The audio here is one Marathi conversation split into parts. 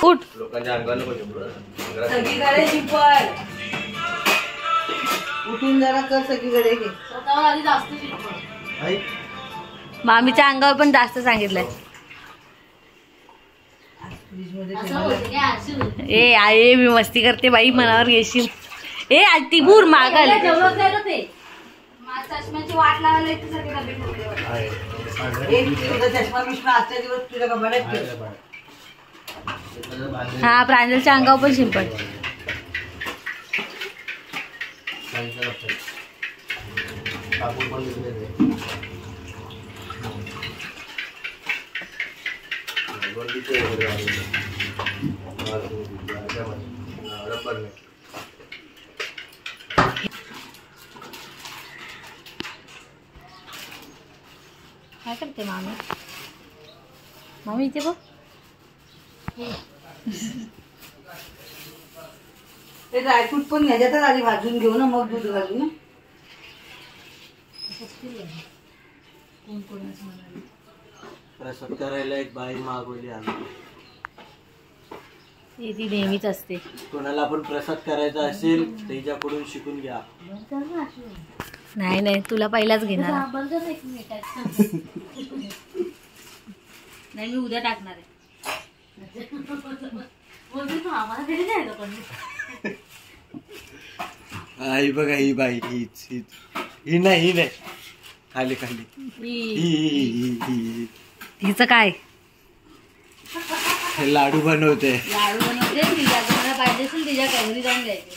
उठ लोकांच्या अंगाला उठून जरा कर सगळीकडे घे. मामीच्या अंगावर पण जास्त सांगितलंय. ए आई मी मस्ती करते बाई, मनावर घेशील. ए ती बूर मागल चष्म्याची वाट लावायला येते सगळे डबे चष्मा बिष्मा आजच्या दिवस तुझ्या कपाड्यात ठेव. हा प्रांजलच्या अंगावर पण शिंपड. काय करते मामी? मामी इथे बघ. ते ड्रायफ्रूट पण ह्याच्यातच आधी भाजून घेऊ ना, मग दूध घालू ना. प्रसाद करायला एक बाई मागवली आली. ती नेहमीच असते. कोणाला पण प्रसाद करायचा असेल त्याच्याकडून शिकून घ्या. नाही नाही तुला पहिलाच घेणार. नाही मी उद्या टाकणार आहे. आई बघा ही बाई हीच ही नाही खाली हिचं काय लाडू बनवते. तिच्या कोणाला पाहिजे असेल तिच्या घरी जाऊन द्यायचे.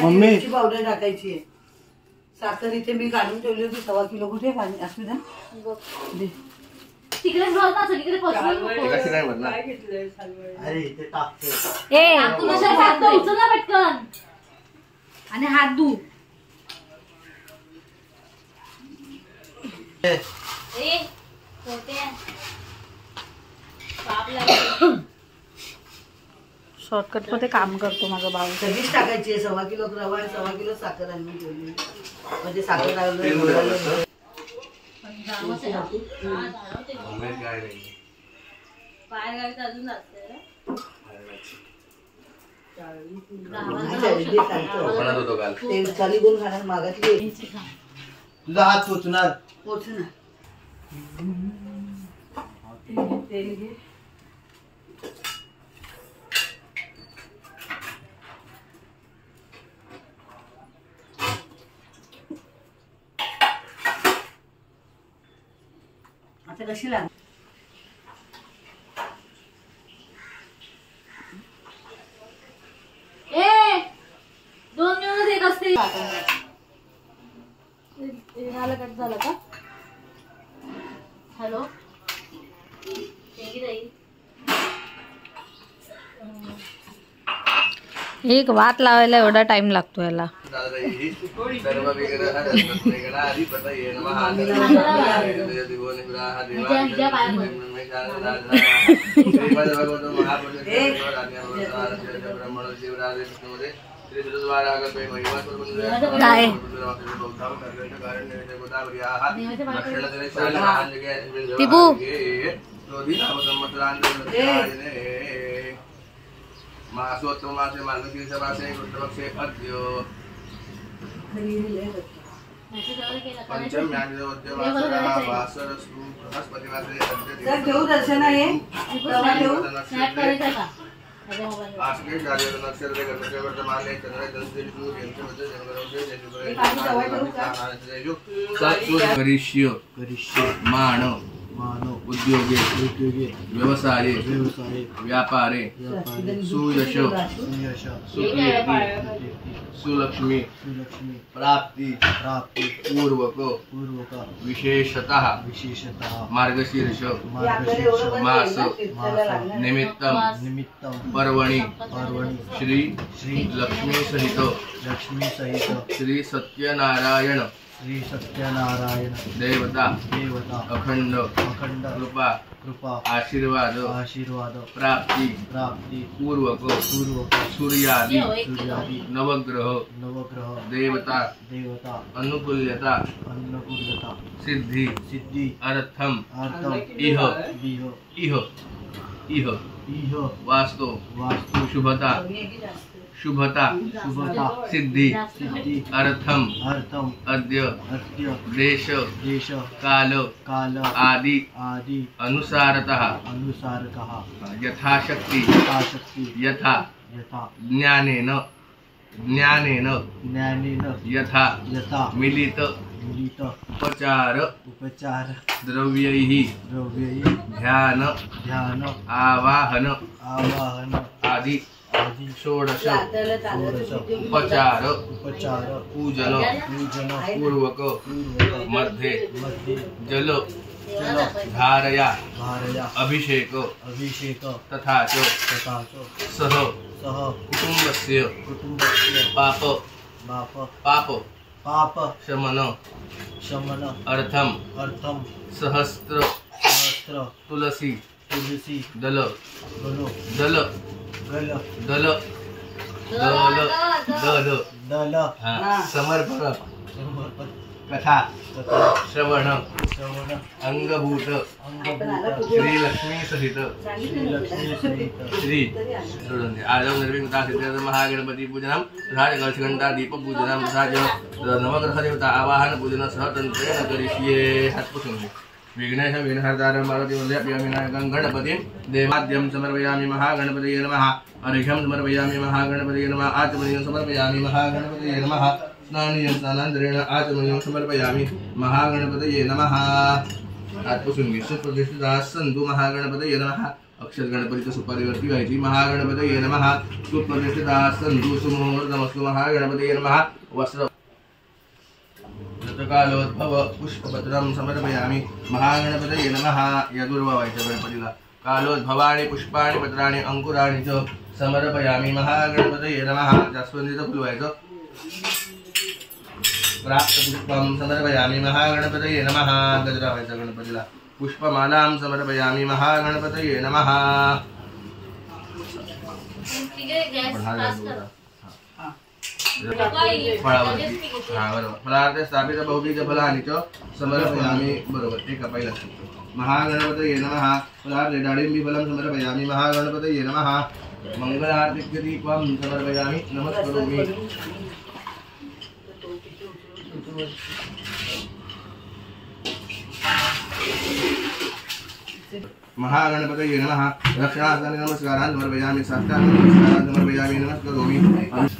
मम्मी पावडर टाकायची आहे. साखर इथे मी काढून ठेवली होती 1.25 किलो. कुठे पाणी असू द्या तिकडे सगळीकडे पटकन आणि हात धू. शॉर्टकट मध्ये काम करतो माझा भाऊ. सगळीच टाकायची आहे. 1.25 किलो रवा आणि 1.25 किलो साखर आणून ठेवली. म्हणजे साखर चाली गुण खाणार मागातली. तुझा हात पोचणार पोचणार. तेल घे. आता कशी लाग ए 2 मिनिट एक असते. कट झाला का? हॅलो एक वात लावायला एवढा टाइम लागतो याला. टिपू मासोत्तमासे मार्गशीर्ष मासे कृष्णपक्षे अद्य पंचम वासरस्तु बृहस्पतिवासरे अद्य घेऊ दर्शन आहे. नक्षत्र गणपती वर्तमाने करिष्य मान उद्योगे व्यवसाये व्यापारे सुयश सुकीर्ति सुलक्ष्मी प्राप्ति पूर्वक विशेषतः मार्गशीर्ष मास निमित्तम पर्वणि श्री लक्ष्मी सहित श्री सत्यनारायण देवता अखंड कृपा कृपा आशीर्वाद आशीर्वाद प्राप्ति प्राप्ति पूर्वक पूर्वक सूर्यादि सूर्यादि नवग्रह नवग्रह देवता देवता अनुकूल्यता अन्नपूर्णता सिद्धि सिद्धि अर्थम अर्थम इह इह इह इह इह वास्तु वास्तु शुभता शुभता शुभता सिद्धि सिद्धि अर्थम अर्थम अद्य अद्य देश देश काल काल आदि आदि अनुसारतः अनुसारतः यथाशक्ति आसक्ति यथा यथा ज्ञानेन ज्ञानेन ज्ञानेन यथा यथा मिलित मिलित उपचार उपचार द्रव्यैः द्रव्यै ध्यान ध्यान आवाहन आवाहन आदि आदि षोडश षोडश उपचार उपचार पूजन पूजन पूर्वक पूर्वक मध्ये मध्ये जल जल धारया धारया अभिषेक अभिषेक तथा च तथा च सह सह कुटुंबस्य कुटुंबस्य पाप पाप पाप पाप शमन शमन अर्थम अर्थम सहस्त्र सहस्त्र तुलसी तुलसी दल गलो दल गल दल दल दल दल हा समर्पण समर्पण कथा तथा श्रवण श्रवण अंगभूत अंगभूत श्री लक्ष्मी सहित श्री लक्ष्मी सहित श्री सोडून दे आदव निर्विघ्नता सिद्धिर्थ महागणपती पूजनम तथा च कलशघंटा दीप पूजनम तथा च नवग्रह देवता आवाहन पूजन सह तंत्रेण करिष्ये हात पुसून घे विघ्नेश विघ्नहर्तारं पार्वती विनायकं गणपतिं देवाद्यं समर्पयामि महागणपतये नमः अर्घ्यं समर्पयामि महागणपतये नमः आचमनीयं समर्पयामि महागणपतये नमः स्नानीयं स्नानान्तरेण आचमनीयं समर्पयामि महागणपतये नमः हात पुसून घे सुप्रतिष्ठिताः सन्तु महागणपतये नमः अक्षर गणपतीच्या सुपारीवरती व्हायची महागणपतये नमः सुप्रतिष्ठिताः सन्तु सुमुहूर्तमस्तु महागणपतये नमः वस्त्र कालोद्भव पुष्पपत्रं समर्पयामि महागणपतये नमः या दुर्वा व्हायच्या गणपतीला कालोद्भवानि पुष्पाणि पत्राणि अंकुराणि च समर्पयामि महागणपतये नमः जास्वंदीचं फुल व्हायचं प्राप्तपुष्पं समर्पयामि महागणपतये नमः गजरा व्हायचा गणपतीला पुष्पमालां समर्पयामि महागणपतये नमः फळावरती हा बरोबर फलार्थे स्थापित बहुबीज फलानि च समर्पयामि बरोबर एका पहिला महागणपतये नमः फलार्थे डाळिंबी फलं समर्पयामि महागणपतये नमः मंगलार्तिक्य दीपं समर्पयामि नमस्करोमि महागणपतये नमः रक्षणार्थानि नमस्कारान् समर्पयामि साष्टाङ्ग नमस्कारान् समर्पयामि नमस्करोमि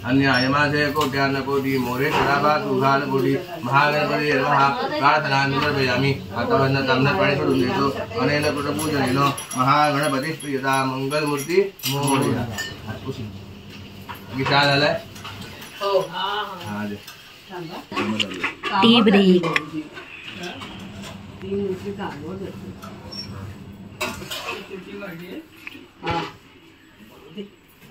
अन्यायमाशय कोट्यान्नकोटि मोरे शराभातुघानकोटि महागणपतये नमः प्रार्थनान् समर्पयामि आता तांबडं पाणी सोडून देतो अनेन कृतपूजनेन महागणपती प्रियता मंगलमूर्ती मोरया गीता झालाय हो हा दे टी ब्रेक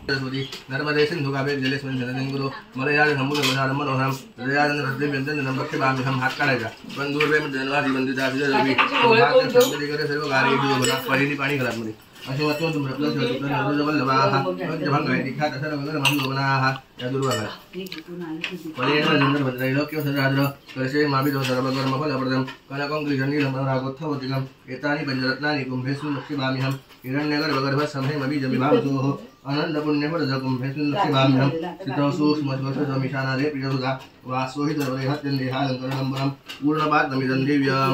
सरस्वती नर्मदे सिंधु कावेरी जलेस्मिन् सन्निधिं कुरु मलयाळं समुद्रगोदानं मनोहरं हृदयानंद हृदयव्यञ्जनं भक्ष्यभाम्यहं हात काढायचा बंधुर्वेम जनवादी बंधुता सिद्धवी सर्व सर्व कार्य पहिली पाणी घाला मध्ये असे वाचून वल्लभाः पंचभंगायती ख्यात सर्वगण मंगोमनाः या दुर्वाघात पलेन्द्रभद्रैलोक्यसदाद्र कलशे माभिदो सर्वकर्मफलप्रदं कनकं कृशनीलमरागोत्थवतिकम् एतानि पञ्चरत्नानि कुम्भेषु लक्ष्मीभाम्यहं हिरण्यगर्भगर्भसंहेमबीजविभावसोः आनन्दपुण्यप्रदकुम्भेषु लक्ष्मीभाम्यहं स्थितौ सूक्ष्मश्वसमिशानादे प्रियसुधा वासोहितवरेहत्यन्देहालङ्करणं पूर्णपात्रमिदं दिव्यं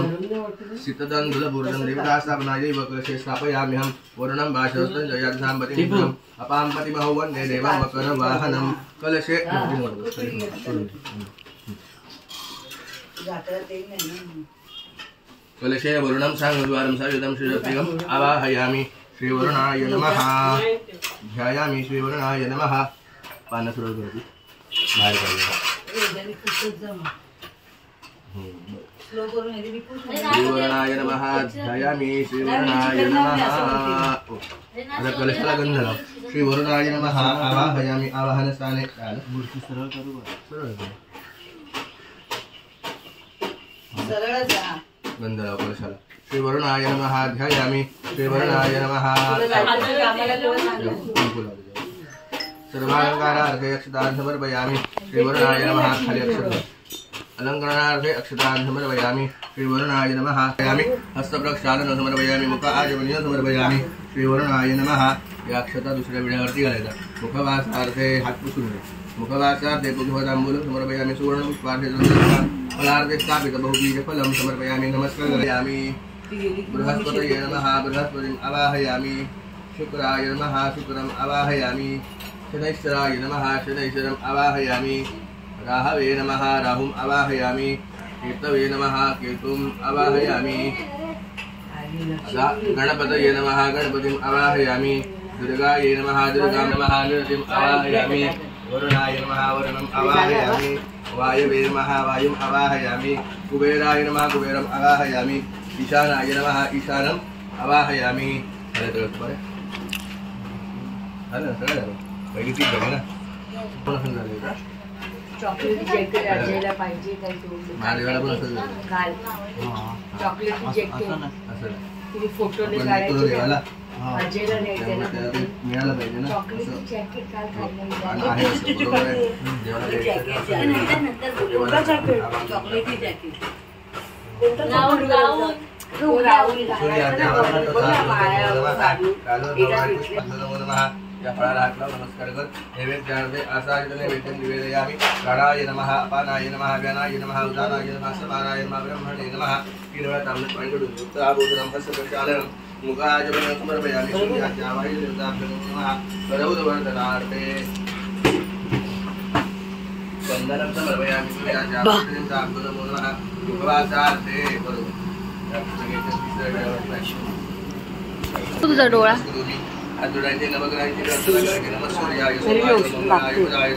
सितदन्दुलपूर्णं देवतास्थापनायैव कलशे स्थापयाम्यहं वर्णं भाषस्तं जयाध्याम्पतिं अपां पतिमहो वन्दे देवं मकरवाहनं कलशे कलशे वरुणं सांगद्वारं सयुधं श्रीरत्निकम् आवाहयामि श्रीवरुणाय नमः ध्यायामि श्रीवरुणाय नमः पानं सुरू करते बाहेर काढूया श्रीवरुणाय नमः ध्यायामि श्रीवरुणाय नमः आता कलशाला गंध लाव श्रीवरुणाय नमः आवाहयामि आवाहनस्थाने मूर्ती सरळ करू सरळ सरळच गंध लाव कलशाला श्रीवरुणाय नमः ध्यायामि श्रीवरुणाय नमः सर्वालंकारार्थे अक्षतान् समर्पयामि श्रीवरुणाय नमः खाली अक्षर अलंकरणार्थे अक्षतान् समर्पयामि श्रीवरुणाय नमः ध्यायामि हस्तप्रक्षालन समर्पयामि मुख आचमनीय समर्पयामि श्रीवरुणाय नमः या अक्षता दुसऱ्या विड्यावरती घालायचा मुखवासार्थे हात पुसून मुखवासार्थे पुष्पतांबूलं समर्पयामि सुवर्ण पुष्पार्थे फलार्थे स्थापित बहुबीज फलं समर्पयामि नमस्कार करायामि बृहस्पतये नमः बृहस्पतिम् आवाहयामि शुक्राय नमः शुक्रम् आवाहयामि शनैश्चराय नमः शनैश्चरम् आवाहयामि राहवे नमः राहुम् आवाहयामि केतवे नमः केतुम् आवाहयामि गणपतये नमः गणपतिम् आवाहयामि दुर्गायै नमः दुर्गां नमः निरतिम् आवाहयामि वरुणाय नमः वरुणम् आवाहयामि वायवे नमः वायुम् आवाहयामि कुबेराय नमः कुबेरम् आवाहयामि ईशानाय नमः ईशानम् आवाहयामि पहिली तीच झाली ना चॉकलेट जॅकेट अजयला पाहिजे काय तू महादेवाला पण असं घाल चॉकलेट जॅकेट असं तुम्ही फोटोने काढायचे अजयला द्यायचे ना मिळालं पाहिजे ना चॉकलेट जॅकेट काल खाल्लं आहे असं बरोबर आहे देवाला चॉकलेटी जॅकेट या फळाला हात लावून नमस्कार कर नैवेद्यार्थे आसादित नैवेद्यं निवेदयामि प्राणाय नमः अपानाय नमः व्यानाय नमः उदानाय नमः समानाय नमः ब्रह्मणे नमः तीनवेळा तांबूळ पाणी कडून उत्तराभूषणं हस्तप्रक्षालनं मुखाजवनं समर्पयामि सूर्याच्या वायुदेवताभ्यो नमः करौरवर्धनार्थे वंदनं समर्पयामि सूर्याच्या वायुदेवताभ्यो नमः मुखवासार्थे करो तुझा डोळा आदुरांचे नवग्रहांचे नमस्कारांचे नमस्सूर्याय सोमाय उदाय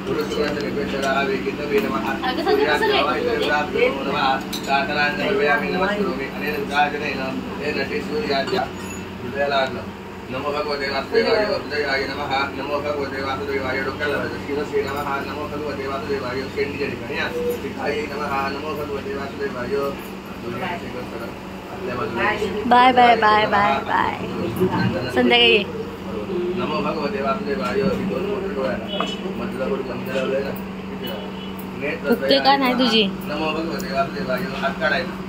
पुरुषोत्तम वेंकटेश्वराय केतवे नमः सूर्याच्या वायुदेवताभ्यो नमः साधनां समर्पयामि नमस्करोमि अनेन राजनेन तेन सूर्याच्या हृदयाला लागलं नमो भगवते वासुदेवाय हृदयाय नमः नमो भगवते वासुदेवाय डोक्याला शिरसे नमः नमो भगवते वासुदेवाय शेंडीच्या ठिकाणी शिखायै नमः नमो भगवते वासुदेवाय bye bye bye bye bye संध्याकाळी नमो भगवते वासुदेवाय दोन मोठे डोळ्याला मधलं बंद लावलंय ना फुकते का नाही तुझी नमो भगवते वासुदेवाय हात काढायचा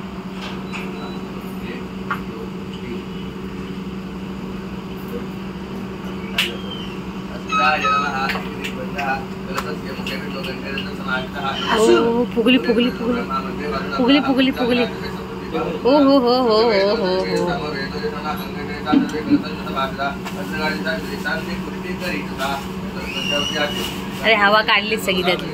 फुगली फुगली फुगली फुगली फुगली फुगली हो हो हो हो हो हो अरे हवा काढलीच सगळी त्यातली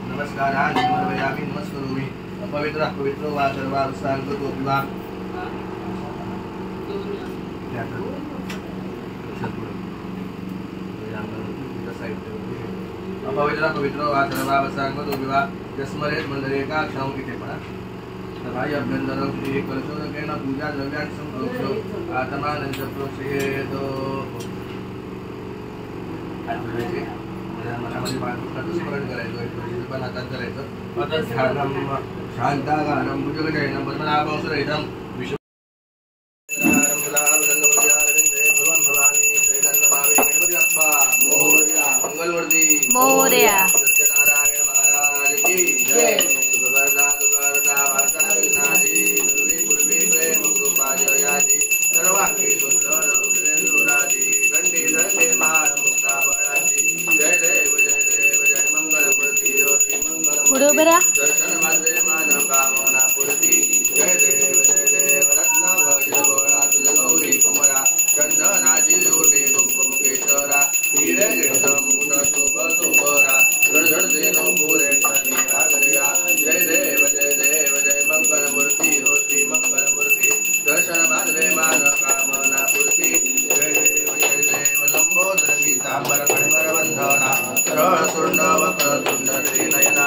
नमस्कारान् समर्पयामि नमस्करोमि अपवित्रः पवित्रो वा सर्वावस्थान्तो विवा अपवित्रः पवित्रो वा सर्वावस्थान्तो विवा यस्मरेत् मंडले का क्षण इथे पडा सभाय अभ्यंतरं श्री कलशोदकेन पूजा द्रव्याणि संप्रोक्ष्य आत्मानंद प्रोक्षयेतो मनामध्ये बाळकृष्णाचं स्मरण करायचं पण हातात करायचं आता ध्यानं शांतागानं भुजगशयनं पद्मनाभंसुरहितं विश्व मोरया सत्यनारायण महाराज की जय सुभद्रा सुभद्रा माता विनाशी पूर्वी प्रेम कृपा जयाची सर्वांगी सुंदर उदरेंदुराजी घंटी धरते मान मुक्ता बळाची जय देव जय मंगल मूर्ती श्री मंगल दर्शन माझे मान कामना पूर्ती जय देव रत्न वज्र गोळा तुझ गौरी कुमरा चंदनाची लोटे कुंकुम केशरा हिरे घेत मुकुट शुभ सुभरा झडझड देनो पुरे सागरया जय देव जय मंगल मूर्ती हो श्री मंगल मूर्ती दर्शन माझे मान कामना पूर्ती जय देव लंबोदर पीतांबर खडबर बंधना सरळ सुर्ण वक्र तुंड श्री नयना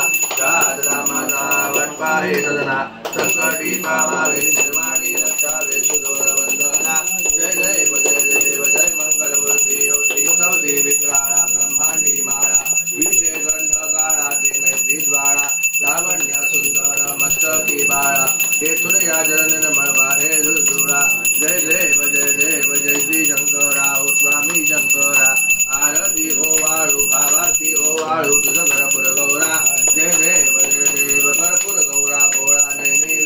सीता भावे निर्माणी रक्षा वेशु वंदना जय देव जय मंगल मूर्ति श्री विक्राला ब्रह्मांडी माला विषय गंध काला मैत्री ज्वाला लावण्य सुंदर मस्तकी बाला हे सूर्या जन निर्मल बाहे दुर्दुरा जय देव जय श्री शंकरा ओ स्वामी शंकरा आरती ओ वाळू भावाती ओ वाळू तुझ घरपुर गौरा जय देव घरपुर गौरा गोळा नैनी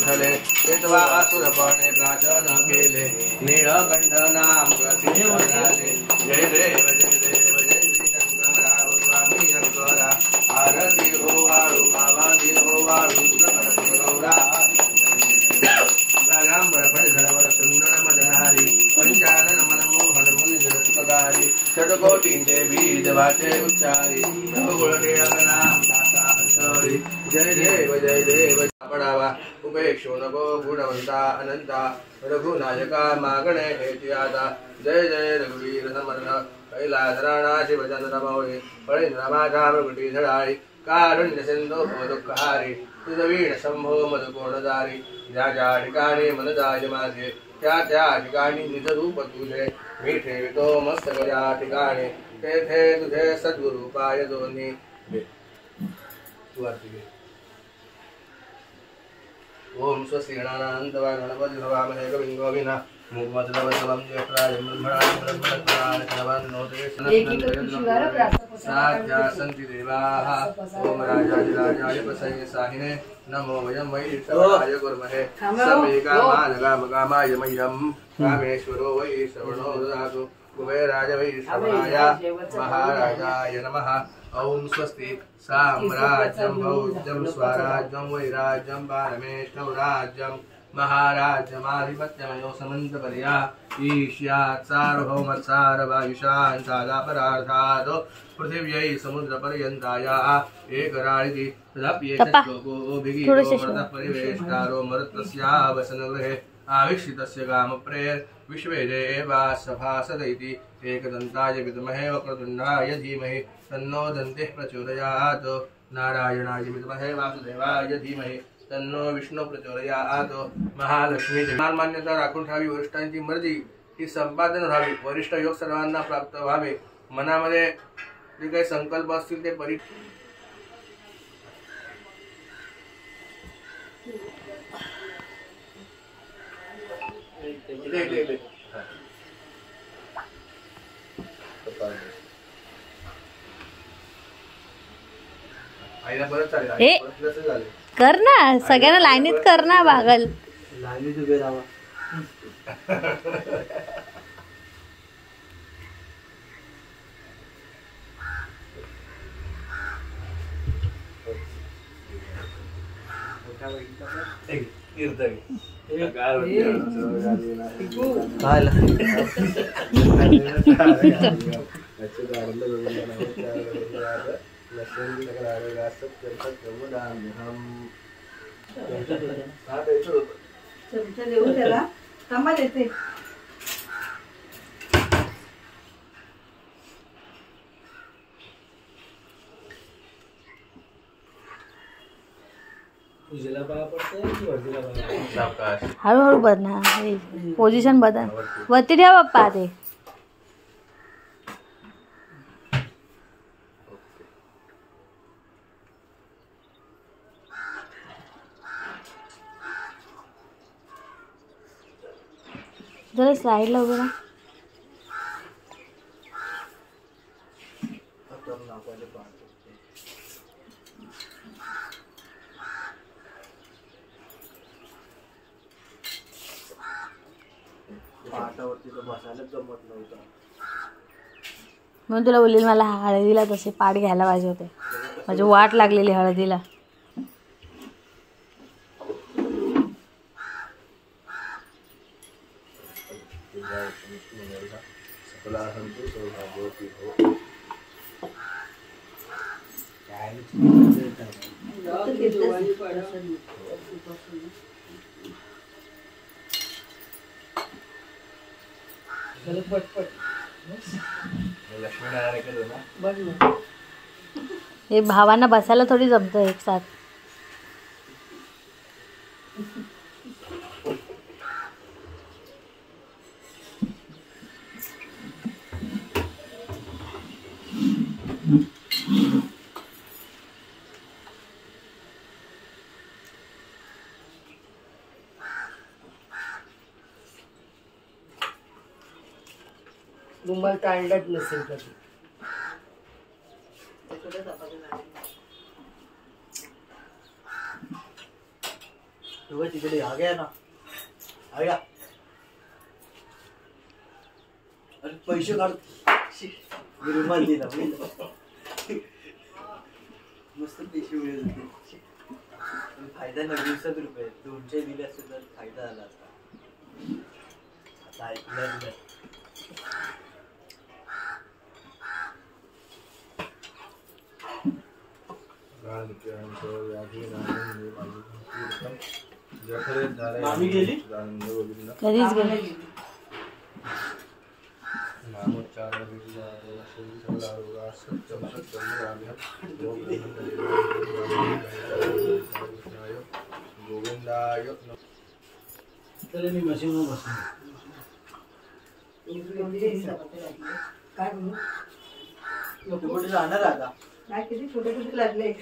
विठ्ठले केतवा असुरपणे प्राचन केले नीळकंठ नाम प्रसिद्ध जय देव जय श्री शंकरा ओ स्वामी शंकरा आरती ओ वाळू भावाती ओ वाळू तुझ घरपुर गौरा सुंदर मदनारी पंचानन मनमोहन मुनिजनकारी षटकोटींचे बीज वाचे उच्चारी नाम दाता अंतरी जय देव पडावा उपेक्षो नको गुणवंता अनंता रघुनायका मागणे हेची आता जय रघुवीर समर्थ कैलासराणा शिवचंद्र रमवळे फळेंद्र माझा मृगटी झळाळी कारुण्य सिंधू दुःखहारी तुझ वीण शंभो मधुकोणदारी ज्या ज्या ठिकाणी मनदाय माझे त्या ठिकाणी निज रूप तुझे मी ठेवितो मस्तक या ठिकाणी तेथे तुझे सद्गुरु पाय दोन्ही ओम स्वस्ति गणानान्त्वा गणपति भवामहे कविं गोविना मुखमद्रवसवं ज्येष्ठाय ब्रह्मणाय साध्या सन्ति देवाः ओम राजाधिराजाय प्रसये साहिने नमो वयं वैष्णवाय कुर्महे समे कामाय मह्यं कामेश्वरो वै श्रवणो ददातु कुबेराय वैष्णवाय महाराजाय नमः ओम स्वस्ति साम्राज्यं भौज्यं स्वराज्यं वैराज्यं बालमेष्ठौ राज्यं महाराज्यमाधिपत्यमयो समन्तपर्या ईश्यात् सार्वभौमत्सारवायुषान् सादापरार्थात् पृथिव्यै समुद्रपर्यन्ताया एकराळिति तदप्येतश्लोको भिगीतो परिवेष्टारो मरुत्तस्यावसनगृहे आवीक्षितस्य कामप्रेर विश्वेदेवा सभासद इति एकदन्ताय विद्महे वक्रतुण्डाय धीमहि तन्नो दन्तिः प्रचोदयात् नारायणाय विद्महे वासुदेवाय धीमहि तन्नो विष्णू प्रचोदयात् महालक्ष्मी मान्यता राखून ठेवावी वरिष्ठांची मर्जी ही संपादन व्हावी वरिष्ठ योग सर्वांना प्राप्त व्हावे मनामध्ये जे काही संकल्प असतील ते परि कर ना सगळ्यांना लाईनीत कर ना बागल लाईनीत उभे राहा देऊ त्याला थांबा देते हळूहळू बदना पोझिशन बदल वरती ठेवा बाप्पा ते जरा साईडला उभं राहा म्हणून तुला बोलली मला हळदीला तसे पाठ घ्यायला पाहिजे होते माझी वाट लागलेली हळदीला हे भावांना बसायला थोडी जमतं एक साथ रुमाल तांडत नसेल कधी. तिकडे आ गया ना, आ गया. अरे पैसे काढ, रुमाल दिला मस्त पैसे मिळत होते. फायदा ना 20 रुपये 200 दिले असते तर फायदा झाला असता. आता ऐकलं मामी गेली कधीच गेली. चले मी मशीनवर बसलो. काय म्हणू कुठे जाणार आता? काय किती छोटे छोटे लागले.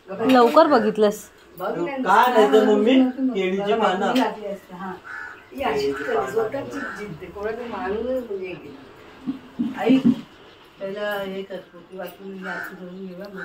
लवकर बघितलंस. काय नाही तर मम्मी केळीची पानं लागली असते. हा ही अशी स्वतःची जिद्द कोणाचं मानूनच म्हणजे आई पहिला हे कर पोती वाचून जास्त घेऊन येऊया मग.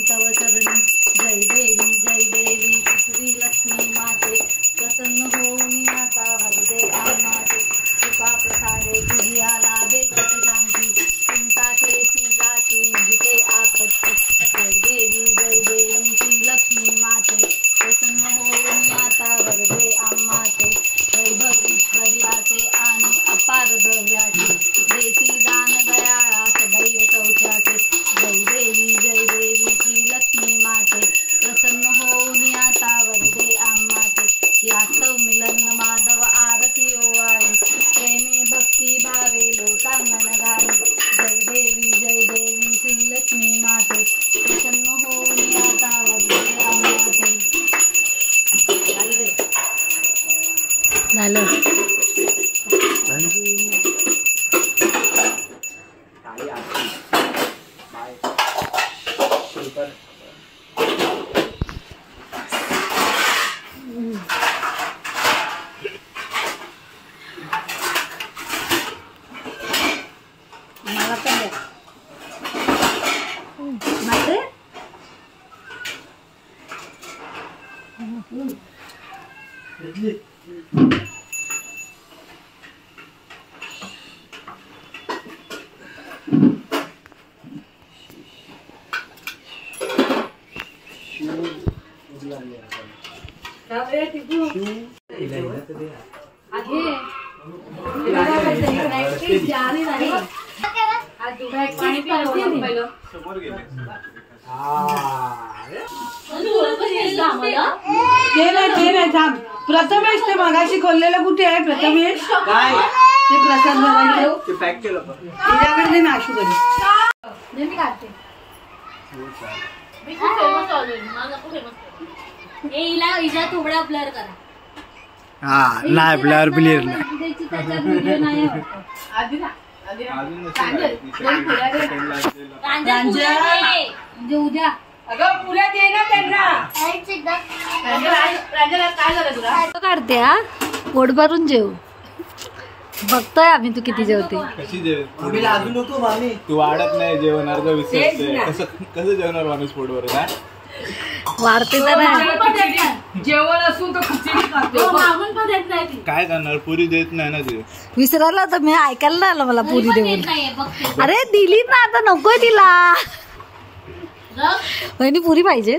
तव चरणी जय देवी श्री लक्ष्मी माते प्रसन्न होऊन आता हरदे आमाते कृपा प्रसादे तुझिया लाभे जगजांती चिंता क्लेशी जाती जिते आपत्ती जय देवी श्री लक्ष्मी माते प्रसन्न होऊन आता वरदे आमाते वैभव ईश्वर्याचे आणि अपार द्रव्याचे देशी दान दयाळा सदैव सौख्याचे जय देवी श्री लक्ष्मी माते प्रसन्न होऊन आता वरदे आम्हाते यास्तव मिलन माधव आरती ओवाळी प्रेमी भक्ती भावे लोटांगण घाली जय देवी श्री लक्ष्मी माते प्रसन्न होऊन आता वरदे आम्हाते. झालं मला पण द्या. मात्र प्रथमेश ते मगाशी खोललेलं कुठे आहे? प्रथमेश काय ते प्रसाद भरायचं ते पॅक केलं पण तिच्याकडे ते नाशू करी. मी काढते. हिला थोडा ब्लर करा. हा नाही ब्लर ब्लिअर नाही. म्हणजे उद्या अगं पुऱ्या दे ना त्यांना. काढते हा पोट भरून जेव. बघतोय आम्ही तू किती जेवते. कशी जेव आम्ही लागू नको मामी. तू वाढत नाही जेवण अर्ध विसरते. कसं जेवणार माणूस पोटवर काय वाढते तर नाही. जेवण असून तो खिचडी खातो. काय करणार पुरी देत नाही ना ते. विसरायला तर मी ऐकायला नाही आलं मला पुरी देऊन. अरे दिली ना आता नकोय तिला. बहिणी पुरी पाहिजे.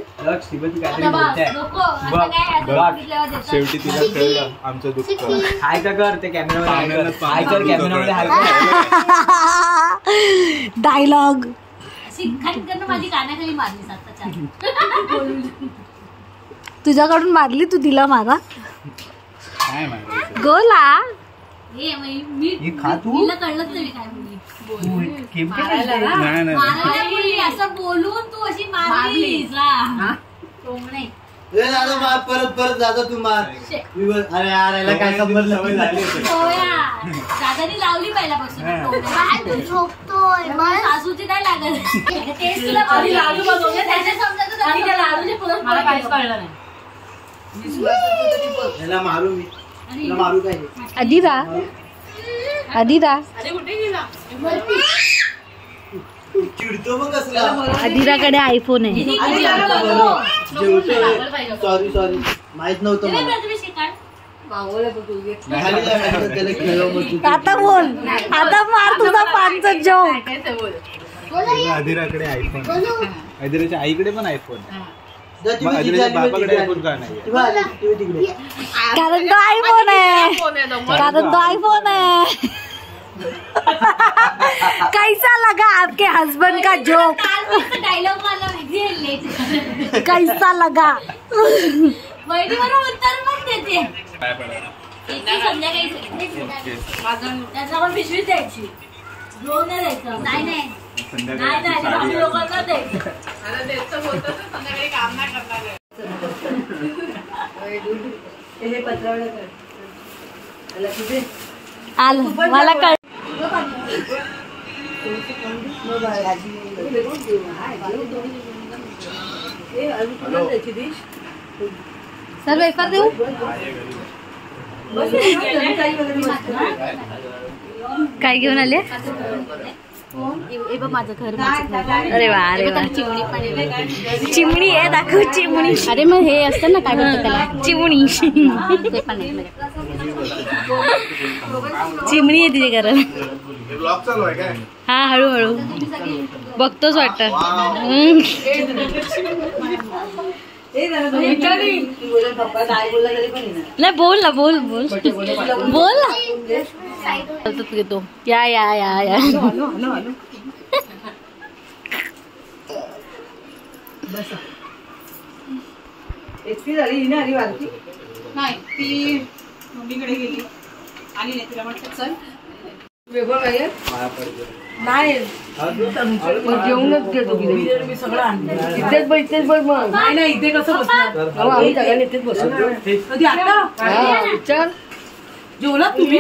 शेवटी तिला कळलं आमचं दुःख. हाय का कर ते कॅमेरामध्ये हाय कर कॅमेरामध्ये हाय डायलॉग माझी कानाखाली मारली आताच्या. तुझ्याकडून मारली तू तिला मारा काय माहिती गोला. हे मी तिला कळलंच नाही काय बोलली. नाही बोलली असं बोलून तू अशी मारलीस. दादा मार परत दादा तू मार. अरे यार काय समजलं दादानी लावली पहिल्यापासून. सासूची नाही लागत. तेच तुला लाडू बनवले त्याच्या समजा लाडूचे परत मला काहीच कळलं नाही. मारू मी मारू काय आधी रा आदिरा चिडतो मग कसला आदिराकडे आयफोन आहे. सॉरी माहित नव्हतं मला. आता बोल, आता मार तुझा 5चा जोक. आदिराकडे आयफोन, आदिराच्या आईकडे पण आयफोन, आदिराच्या बापाकडे आयफोन का नाही? कारण तो आयफोन आहे, कारण तो आयफोन है. कैसा लगा आपके हस्बैंड का जोक? डायलॉग मला कैसा लगा? वहिनी मला उत्तर पण देते. संध्याकाळी त्याचा पण पिशवीच द्यायची, रोज नाही द्यायचं. नाही नाही लोकांना द्यायचं. संध्याकाळी काम नाही करणार. हे पत्रावळ्या कर. आलं मला कळ. सर वेफर देऊ? काय घेऊन आले? माझं घर. अरे वा अरे वा, चिमणी आहे, दाखव चिमणी. अरे मग हे असतं ना, काय म्हणतात त्याला, चिमणी. ते पण आहे चिमणी आहे तिथे घरात. हा हळूहळू बघतोच वाटत. नाही बोल ना, बोल बोल बोल ना. घेतो या या या या. एकटी झाली ना आली वारती. नाही ती मम्मीकडे गेली आणि नाही तिला म्हटलं चल वेगळं काय नाही जेवणच घेतो मी सगळं आणलं. इथेच बस मग. नाही इथे कसं बसणार, आम्ही सगळ्यांनी इथेच बसू. कधी आता चल जेवला तुम्ही?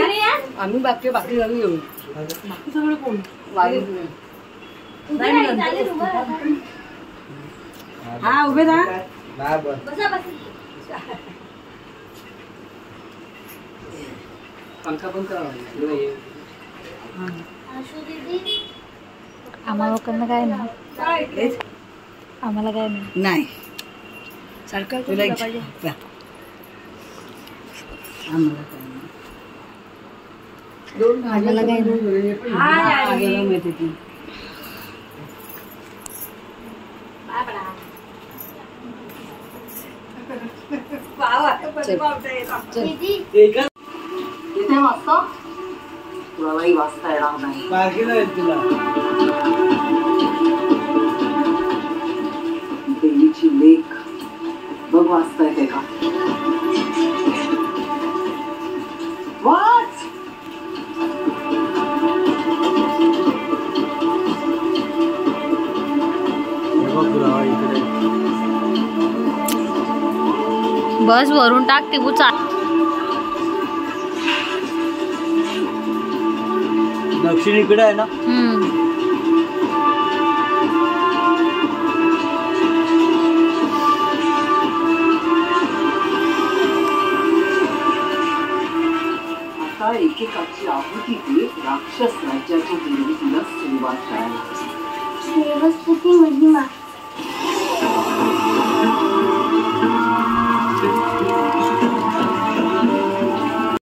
आम्ही बाकी झाली जेवू. बाकी सगळं कोण हा उभे राहा. पंखा पण आम्हाला लोकांना काय नाही, आम्हाला काय नाही सरकार तुला पाहिजे. आम्हाला काय नाही. माहिती ती तिथे वाचतो तुलाही वाचता येणार नाही. देवीची लेख बघ वाचता येते का? वाच. बस वरून टाक ती बुचा. दक्षिण इकडे आहे ना. आता एकेकाची आहुती देत राक्षस राज्याच्या निर्मितीला सुरुवात करायला. देवस्तुती महिमा